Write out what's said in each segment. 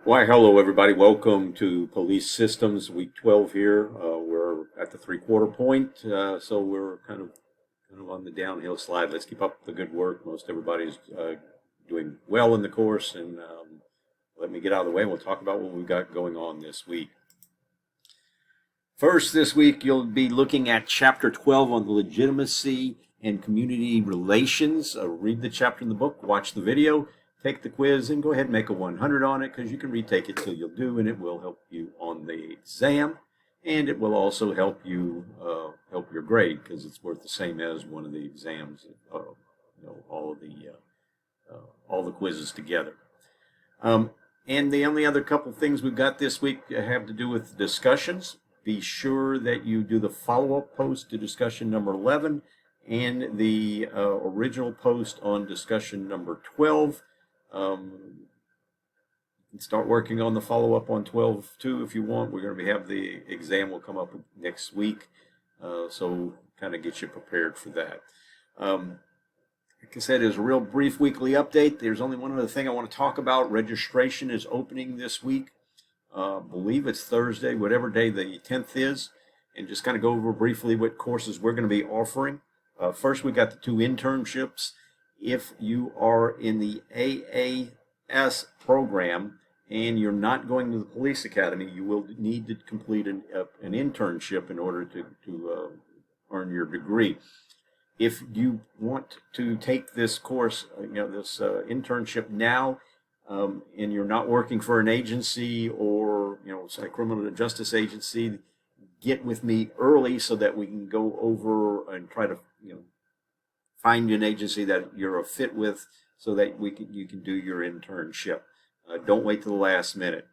Why, hello, everybody. Welcome to Police Systems Week 12 here. We're at the three-quarter point, so we're kind of on the downhill slide. Let's keep up the good work. Most everybody's doing well in the course, and let me get out of the way, and we'll talk about what we've got going on this week. First, this week, you'll be looking at Chapter 12 on the legitimacy and community relations. Read the chapter in the book, watch the video, take the quiz, and go ahead and make a 100 on it because you can retake it till you'll do, and it will help you on the exam. And it will also help you help your grade because it's worth the same as one of the exams. All the quizzes together. And the only other couple things we've got this week have to do with discussions. Be sure that you do the follow-up post to discussion number 11 and the original post on discussion number 12. You can start working on the follow-up on 12 too if you want. We're going to have the exam will come up next week, so kind of get you prepared for that. Like I said, it's a real brief weekly update. There's only one other thing I want to talk about. Registration is opening this week. Believe it's Thursday, whatever day the 10th is, and just kind of go over briefly what courses we're going to be offering. First, we got the 2 internships. If you are in the AAS program and you're not going to the police academy, you will need to complete an internship in order to earn your degree. If you want to take this course, this internship now, and you're not working for an agency or, say, criminal justice agency, get with me early so that we can go over and try to, find an agency that you're a fit with so that you can do your internship. Don't wait till the last minute.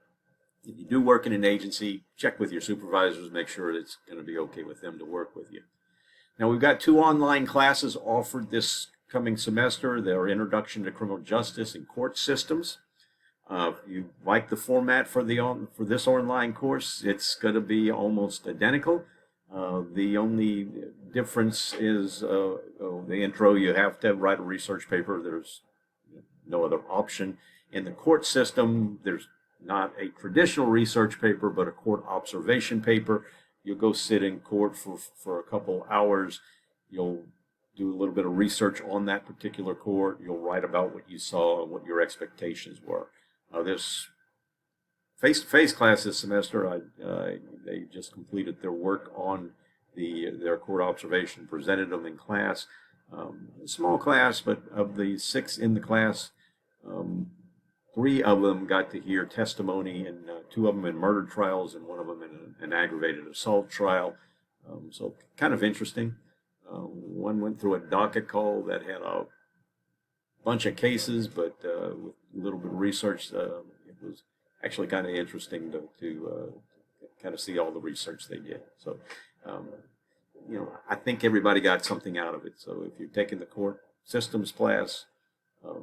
If you do work in an agency, check with your supervisors, make sure it's going to be okay with them to work with you. Now, we've got 2 online classes offered this coming semester. They're Introduction to Criminal Justice and Court Systems. If you like the format for this online course, it's going to be almost identical. The only difference is the intro. You have to write a research paper. There's no other option. In the court system, there's not a traditional research paper, but a court observation paper. You'll go sit in court for a couple hours. You'll do a little bit of research on that particular court. You'll write about what you saw and what your expectations were. This face-to-face class this semester, they just completed their work on their court observation, presented them in class. A small class, but of the 6 in the class, 3 of them got to hear testimony, and 2 of them in murder trials, and 1 of them in an aggravated assault trial. So kind of interesting. One went through a docket call that had a bunch of cases, but with a little bit of research, it was actually kind of interesting to kind of see all the research they did. So, I think everybody got something out of it. So if you're taking the court systems class,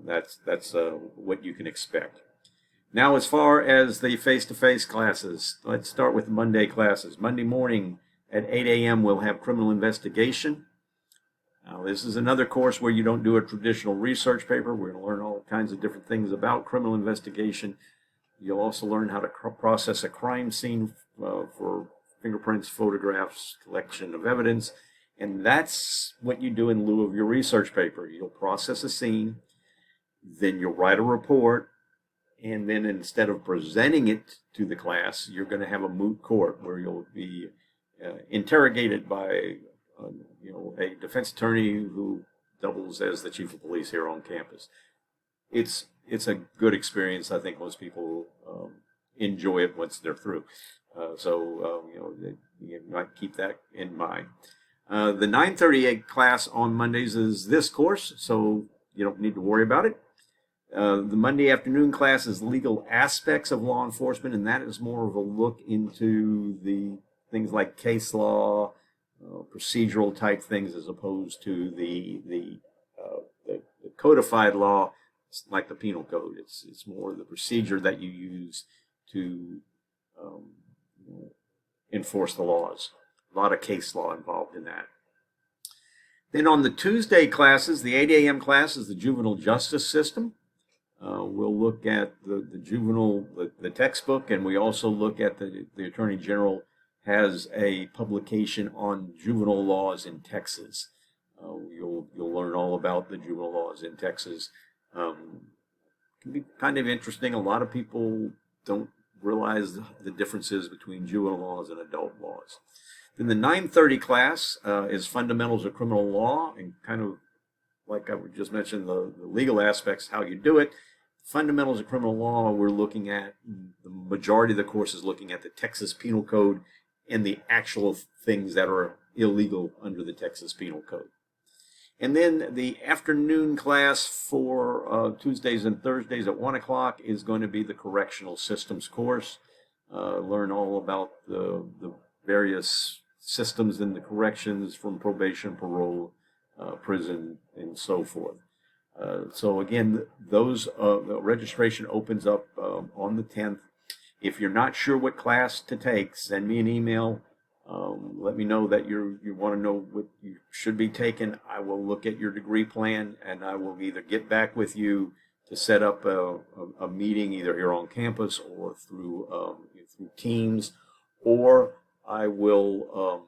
that's what you can expect. Now, as far as the face-to-face classes, let's start with the Monday classes. Monday morning at 8 a.m. we'll have criminal investigation. Now, this is another course where you don't do a traditional research paper. We're going to learn all kinds of different things about criminal investigation. You'll also learn how to process a crime scene for fingerprints, photographs, collection of evidence. And that's what you do in lieu of your research paper. You'll process a scene, then you'll write a report, and then instead of presenting it to the class, you're going to have a moot court where you'll be interrogated by a defense attorney who doubles as the chief of police here on campus. It's a good experience. I think most people enjoy it once they're through. You might keep that in mind. The 9:38 class on Mondays is this course, so you don't need to worry about it. The Monday afternoon class is legal aspects of law enforcement, and that is more of a look into the things like case law, procedural type things, as opposed to the codified law, like the penal code. It's more the procedure that you use to enforce the laws. A lot of case law involved in that. Then on the Tuesday classes, the 8 a.m. class is the juvenile justice system. We'll look at the juvenile, the textbook, and we also look at the Attorney General has a publication on juvenile laws in Texas. You'll learn all about the juvenile laws in Texas. Can be kind of interesting. A lot of people don't realize the differences between juvenile laws and adult laws. Then the 9:30 class is Fundamentals of Criminal Law, and kind of like I just mentioned, the legal aspects, how you do it. Fundamentals of Criminal Law, we're looking at, the majority of the course is looking at the Texas Penal Code and the actual things that are illegal under the Texas Penal Code. And then the afternoon class for Tuesdays and Thursdays at 1 o'clock is going to be the Correctional Systems course. Learn all about the various systems in the corrections, from probation, parole, prison, and so forth. So again, the registration opens up on the 10th. If you're not sure what class to take, send me an email. Let me know that you want to know what you should be taking. I will look at your degree plan, and I will either get back with you to set up a meeting either here on campus or through Teams, or I will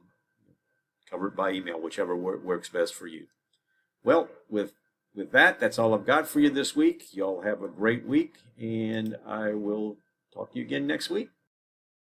cover it by email, whichever works best for you. Well, with that, that's all I've got for you this week. Y'all have a great week, and I will talk to you again next week.